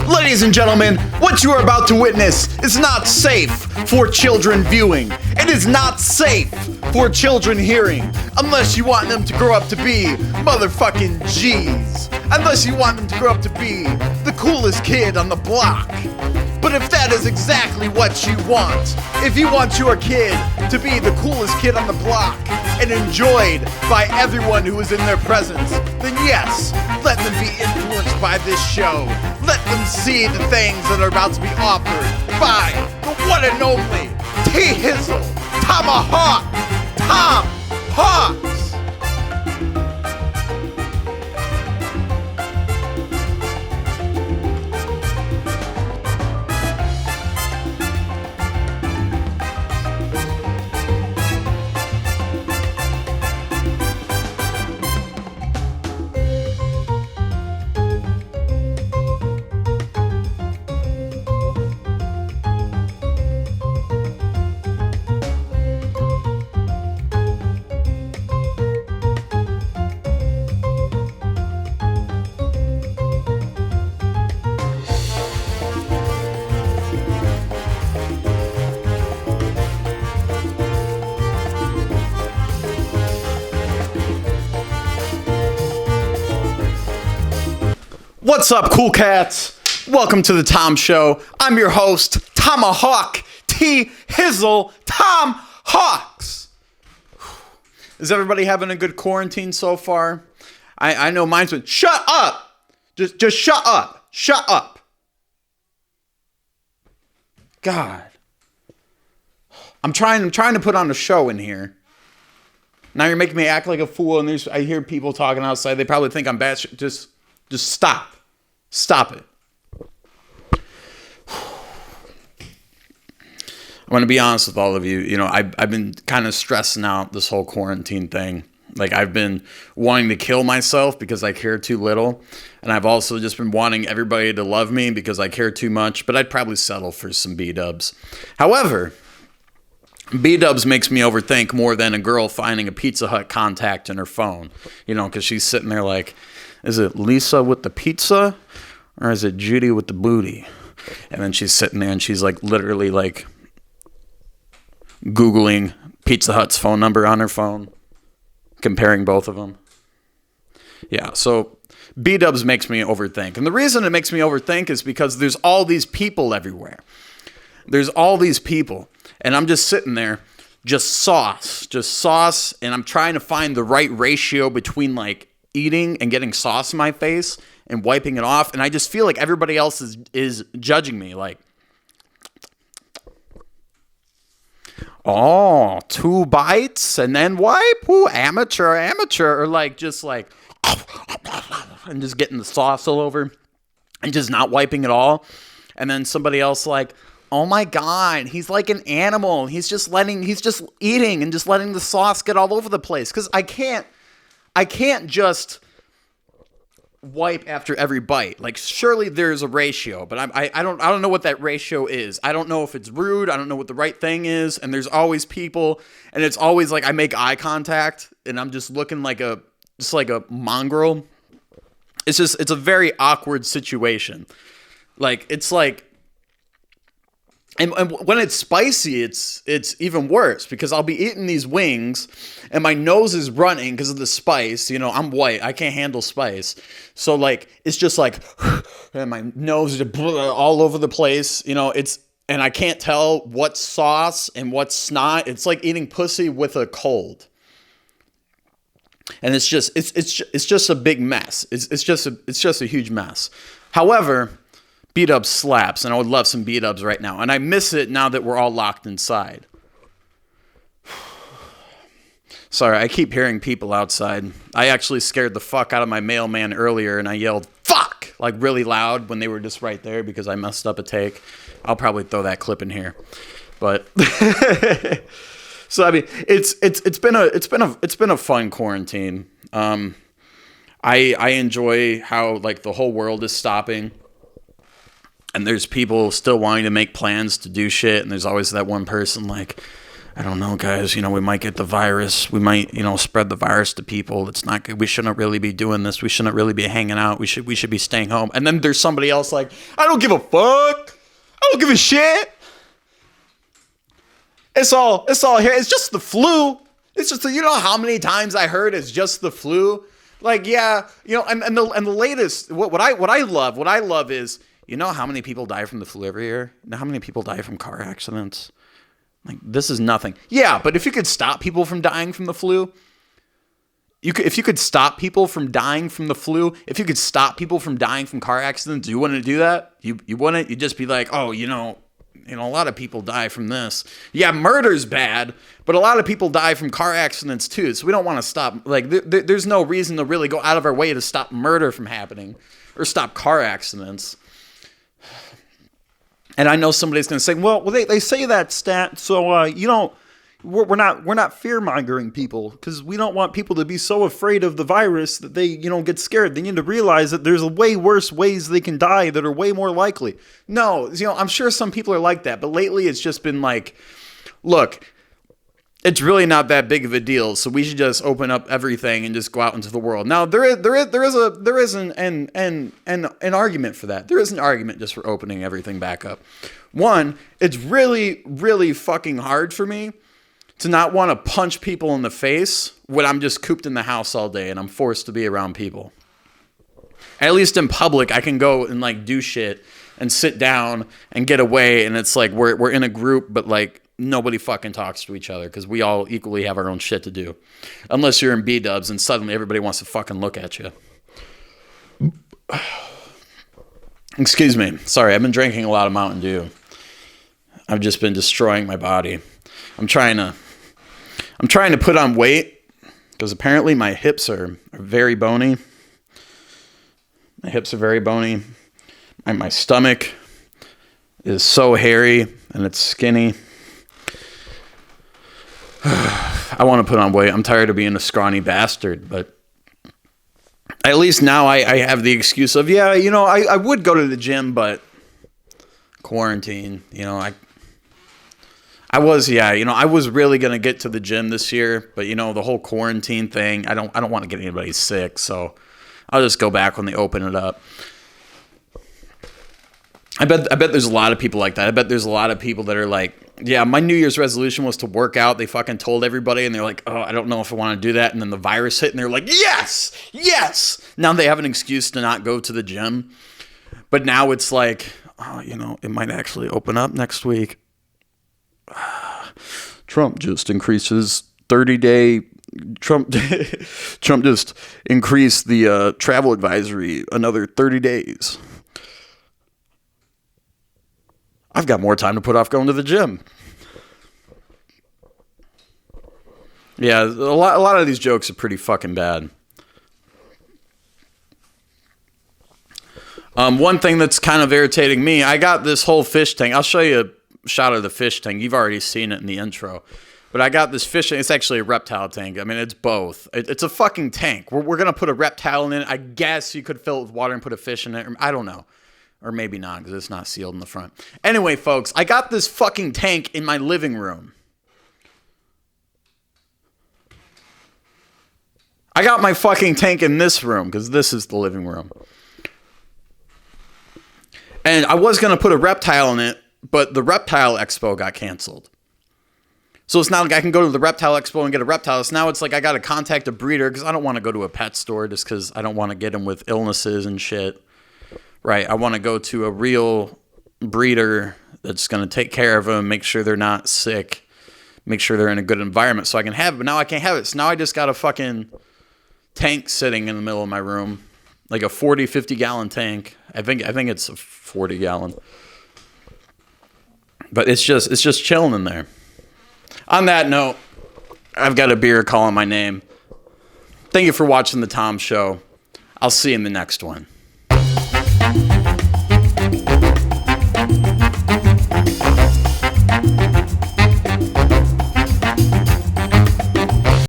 Ladies and gentlemen, what you are about to witness is not safe for children viewing. It is not safe for children hearing, unless you want them to grow up to be motherfucking G's. Unless you want them to grow up to be the coolest kid on the block. But if that is exactly what you want, if you want your kid to be the coolest kid on the block and enjoyed by everyone who is in their presence, then yes, let them be influenced by this show. Let them see the things that are about to be offered by the one and only T Hizzle, Tomahawk, Tom Hawks. What's up, cool cats? Welcome to the Tom Show. I'm your host, Tomahawk T Hizzle, Tom Hawks. Is everybody having a good quarantine so far? I know mine's been, shut up! Just shut up. Shut up. God. I'm trying to put on a show in here. Now you're making me act like a fool, and I hear people talking outside. They probably think I'm bad. Just stop. Stop it. I'm going to be honest with all of you. You know, I've been kind of stressing out this whole quarantine thing. Like, I've been wanting to kill myself because I care too little. And I've also just been wanting everybody to love me because I care too much. But I'd probably settle for some B-dubs. However, B-dubs makes me overthink more than a girl finding a Pizza Hut contact in her phone. You know, because she's sitting there like, is it Lisa with the pizza or is it Judy with the booty? And then she's sitting there and she's like literally like Googling Pizza Hut's phone number on her phone, comparing both of them. Yeah, so B-dubs makes me overthink. And the reason it makes me overthink is because there's all these people everywhere. There's all these people. And I'm just sitting there, just sauce. And I'm trying to find the right ratio between like eating and getting sauce in my face and wiping it off, and I just feel like everybody else is judging me, like, oh, 2 bites and then wipe, ooh, amateur, or like just like, and just getting the sauce all over and just not wiping it all, and then somebody else like, oh my God, he's like an animal, he's just eating and just letting the sauce get all over the place, because I can't just wipe after every bite. Like, surely there's a ratio, but I don't know what that ratio is. I don't know if it's rude. I don't know what the right thing is. And there's always people, and it's always like I make eye contact, and I'm just looking like a mongrel. It's a very awkward situation. Like, it's like, and when it's spicy, it's even worse, because I'll be eating these wings and my nose is running because of the spice. You know, I'm white. I can't handle spice. So like, it's just like, and my nose is all over the place. You know, and I can't tell what's sauce and what's snot. It's like eating pussy with a cold. And it's just a big mess. It's just a huge mess. However, B-dubs slaps, and I would love some B-dubs right now. And I miss it now that we're all locked inside. Sorry, I keep hearing people outside. I actually scared the fuck out of my mailman earlier, and I yelled, fuck, like really loud when they were just right there because I messed up a take. I'll probably throw that clip in here. But so I mean, it's been a fun quarantine. I enjoy how like the whole world is stopping. And there's people still wanting to make plans to do shit. And there's always that one person like, I don't know, guys, we might get the virus. We might, spread the virus to people. It's not good. We shouldn't really be doing this. We shouldn't really be hanging out. We should be staying home. And then there's somebody else like, I don't give a fuck. I don't give a shit. It's all here. It's just the flu. It's just, how many times I heard it's just the flu? Like, yeah, and the latest, what I love is, how many people die from the flu every year? You know how many people die from car accidents? Like, this is nothing. Yeah, but if you could stop people from dying from the flu, if you could stop people from dying from the flu, if you could stop people from dying from car accidents, you wouldn't do that? You wouldn't? You'd just be like, oh, a lot of people die from this. Yeah, murder's bad, but a lot of people die from car accidents too. So we don't want to stop. Like, there's no reason to really go out of our way to stop murder from happening or stop car accidents. And I know somebody's going to say, well, they say that stat, so we're not fear-mongering people because we don't want people to be so afraid of the virus that they get scared. They need to realize that there's way worse ways they can die that are way more likely. No, I'm sure some people are like that, but lately it's just been like, look, it's really not that big of a deal, so we should just open up everything and just go out into the world. Now there is an argument for that. There is an argument just for opening everything back up. One, it's really, really fucking hard for me to not want to punch people in the face when I'm just cooped in the house all day and I'm forced to be around people. At least in public, I can go and like do shit and sit down and get away, and it's like we're in a group, but like nobody fucking talks to each other because we all equally have our own shit to do. Unless you're in B-dubs and suddenly everybody wants to fucking look at you. Excuse me. Sorry, I've been drinking a lot of Mountain Dew. I've just been destroying my body. I'm trying to put on weight because apparently my hips are very bony. My hips are very bony. And my stomach is so hairy and it's skinny. I want to put on weight. I'm tired of being a scrawny bastard, but at least now I have the excuse of, I would go to the gym, but quarantine, I was really going to get to the gym this year, but the whole quarantine thing, I don't want to get anybody sick, so I'll just go back when they open it up. I bet there's a lot of people like that. I bet there's a lot of people that are like, yeah, my New Year's resolution was to work out. They fucking told everybody, and they're like, oh, I don't know if I want to do that. And then the virus hit, and they're like, yes. Now they have an excuse to not go to the gym. But now it's like, oh, it might actually open up next week. Trump just increases 30-day. Trump just increased the travel advisory another 30 days. I've got more time to put off going to the gym. Yeah, a lot of these jokes are pretty fucking bad. One thing that's kind of irritating me, I got this whole fish tank. I'll show you a shot of the fish tank. You've already seen it in the intro. But I got this fish tank. It's actually a reptile tank. I mean, it's both. It's a fucking tank. We're going to put a reptile in it. I guess you could fill it with water and put a fish in it. I don't know. Or maybe not, because it's not sealed in the front. Anyway, folks, I got this fucking tank in my living room. I got my fucking tank in this room, because this is the living room. And I was going to put a reptile in it, but the reptile expo got canceled. So it's not like I can go to the reptile expo and get a reptile. So now it's like I got to contact a breeder, because I don't want to go to a pet store just because I don't want to get them with illnesses and shit. Right, I want to go to a real breeder that's going to take care of them, make sure they're not sick, make sure they're in a good environment so I can have it. But now I can't have it. So now I just got a fucking tank sitting in the middle of my room, like a 40, 50-gallon tank. I think it's a 40-gallon. But it's just chilling in there. On that note, I've got a beer calling my name. Thank you for watching The Tom Show. I'll see you in the next one.